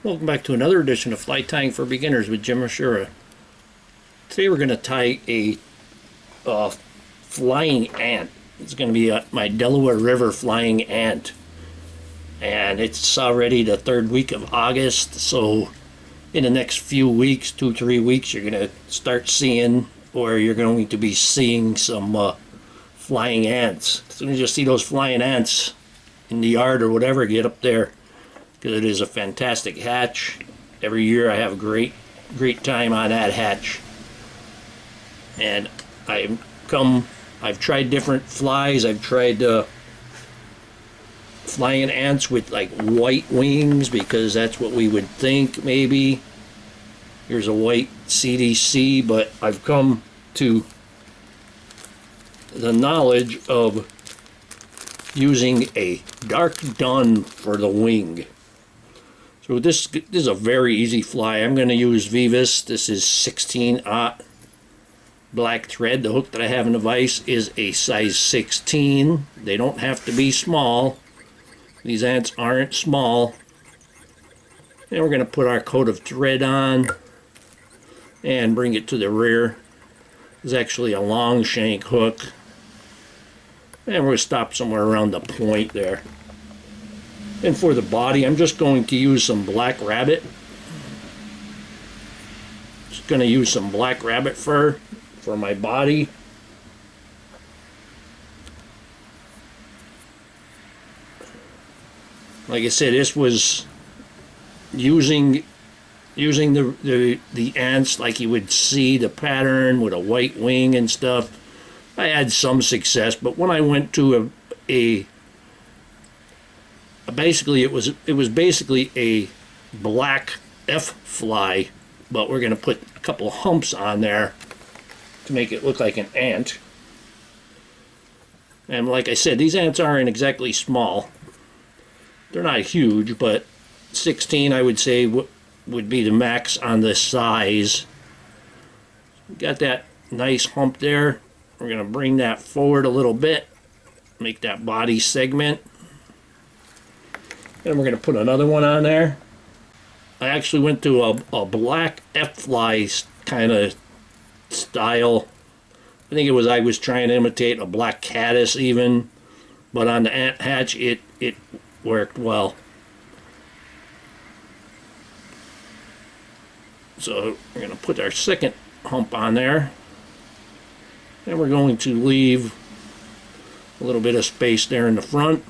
Welcome back to another edition of Fly Tying for Beginners with Jim Misiura. Today we're going to tie a flying ant. It's going to be my Delaware River flying ant. And it's already the third week of August, so in the next few weeks, 2-3 weeks, you're going to start seeing, or you're going to be seeing some flying ants. As soon as you see those flying ants in the yard or whatever, get up there, because it is a fantastic hatch. Every year I have a great time on that hatch. And I've tried different flies. I've tried flying ants with like white wings, because that's what we would think maybe. Here's a white CDC, but I've come to the knowledge of using a dark dun for the wing. So this is a very easy fly. I'm going to use Vivas. This is 16-aught black thread. The hook that I have in the vise is a size 16. They don't have to be small. These ants aren't small. And we're going to put our coat of thread on and bring it to the rear. It's actually a long shank hook. And we're going to stop somewhere around the point there. And for the body, I'm just going to use some black rabbit. Just going to use some black rabbit fur for my body. Like I said, this was using the ants like you would see the pattern with a white wing and stuff. I had some success, but when I went to basically it was basically a black F fly, but we're going to put a couple of humps on there to make it look like an ant. And like I said, these ants aren't exactly small. They're not huge, but 16 I would say would be the max on the size. Got that nice hump there. We're going to bring that forward a little bit, make that body segment. And we're going to put another one on there. I actually went to a black F-fly kind of style. I think I was trying to imitate a black caddis even, but on the ant hatch it worked well. So we're going to put our second hump on there. And we're going to leave a little bit of space there in the front.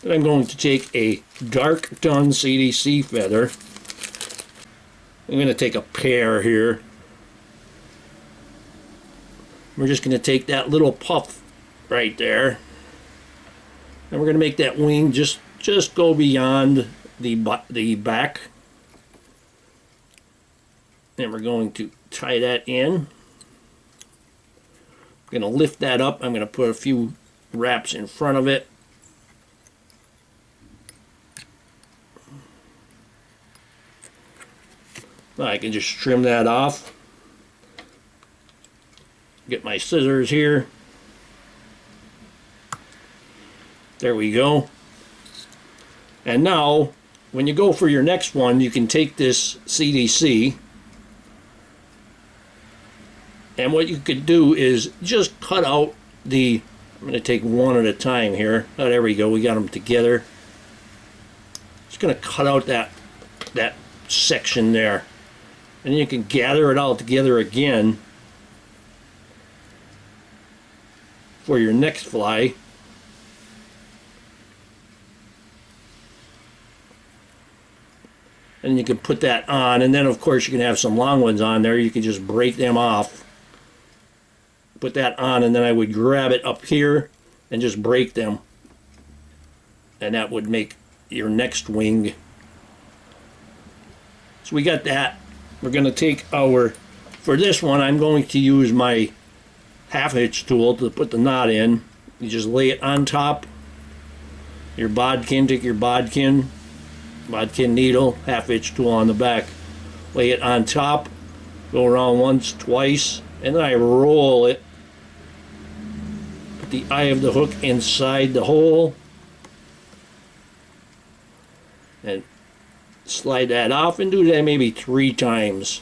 Then I'm going to take a dark Dun CDC feather. I'm going to take a pair here. We're just going to take that little puff right there. And we're going to make that wing just go beyond the back. And we're going to tie that in. I'm going to lift that up. I'm going to put a few wraps in front of it. I can just trim that off. Get my scissors here. There we go. And now, when you go for your next one, you can take this CDC, and what you could do is just cut out I'm going to take one at a time here. Oh, there we go. We got them together. Just going to cut out that section there. And you can gather it all together again for your next fly. And you can put that on, and then of course you can have some long ones on there. You can just break them off, put that on, and then I would grab it up here and just break them, and that would make your next wing. So we got that. We're going to take for this one, I'm going to use my half hitch tool to put the knot in. You just lay it on top. Your bodkin, take your bodkin needle, half hitch tool on the back. Lay it on top, go around once, twice, and then I roll it. Put the eye of the hook inside the hole. And slide that off and do that maybe 3 times.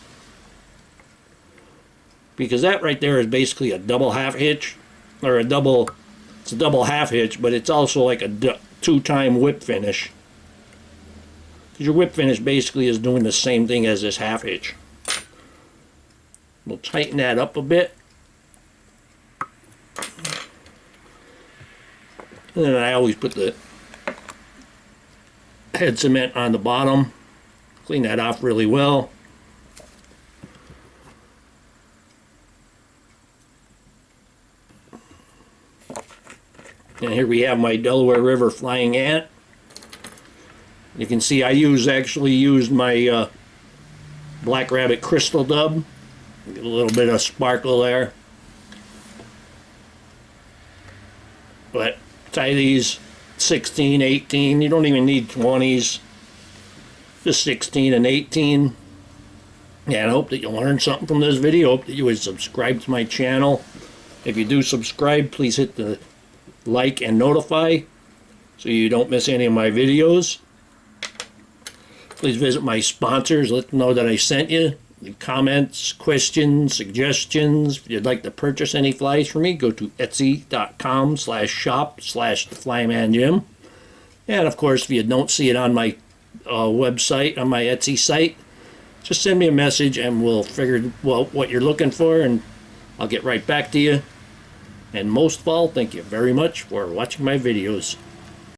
Because that right there is basically a double half hitch, or it's a double half hitch, but it's also like a 2-time whip finish. Because your whip finish basically is doing the same thing as this half hitch. We'll tighten that up a bit. And then I always put the head cement on the bottom. Clean that off really well. And here we have my Delaware River flying ant. You can see I actually used my Black Rabbit crystal dub. Get a little bit of sparkle there. But tie these 16, 18. You don't even need 20s. Just 16 and 18. And I hope that you learned something from this video. Hope that you would subscribe to my channel. If you do subscribe, please hit the like and notify so you don't miss any of my videos. Please visit my sponsors. Let them know that I sent you. Comments, questions, suggestions. If you'd like to purchase any flies from me, go to etsy.com/shop/theflymanjim. And of course, if you don't see it on my website, on my Etsy site, just send me a message and we'll figure what you're looking for, and I'll get right back to you. And most of all, thank you very much for watching my videos.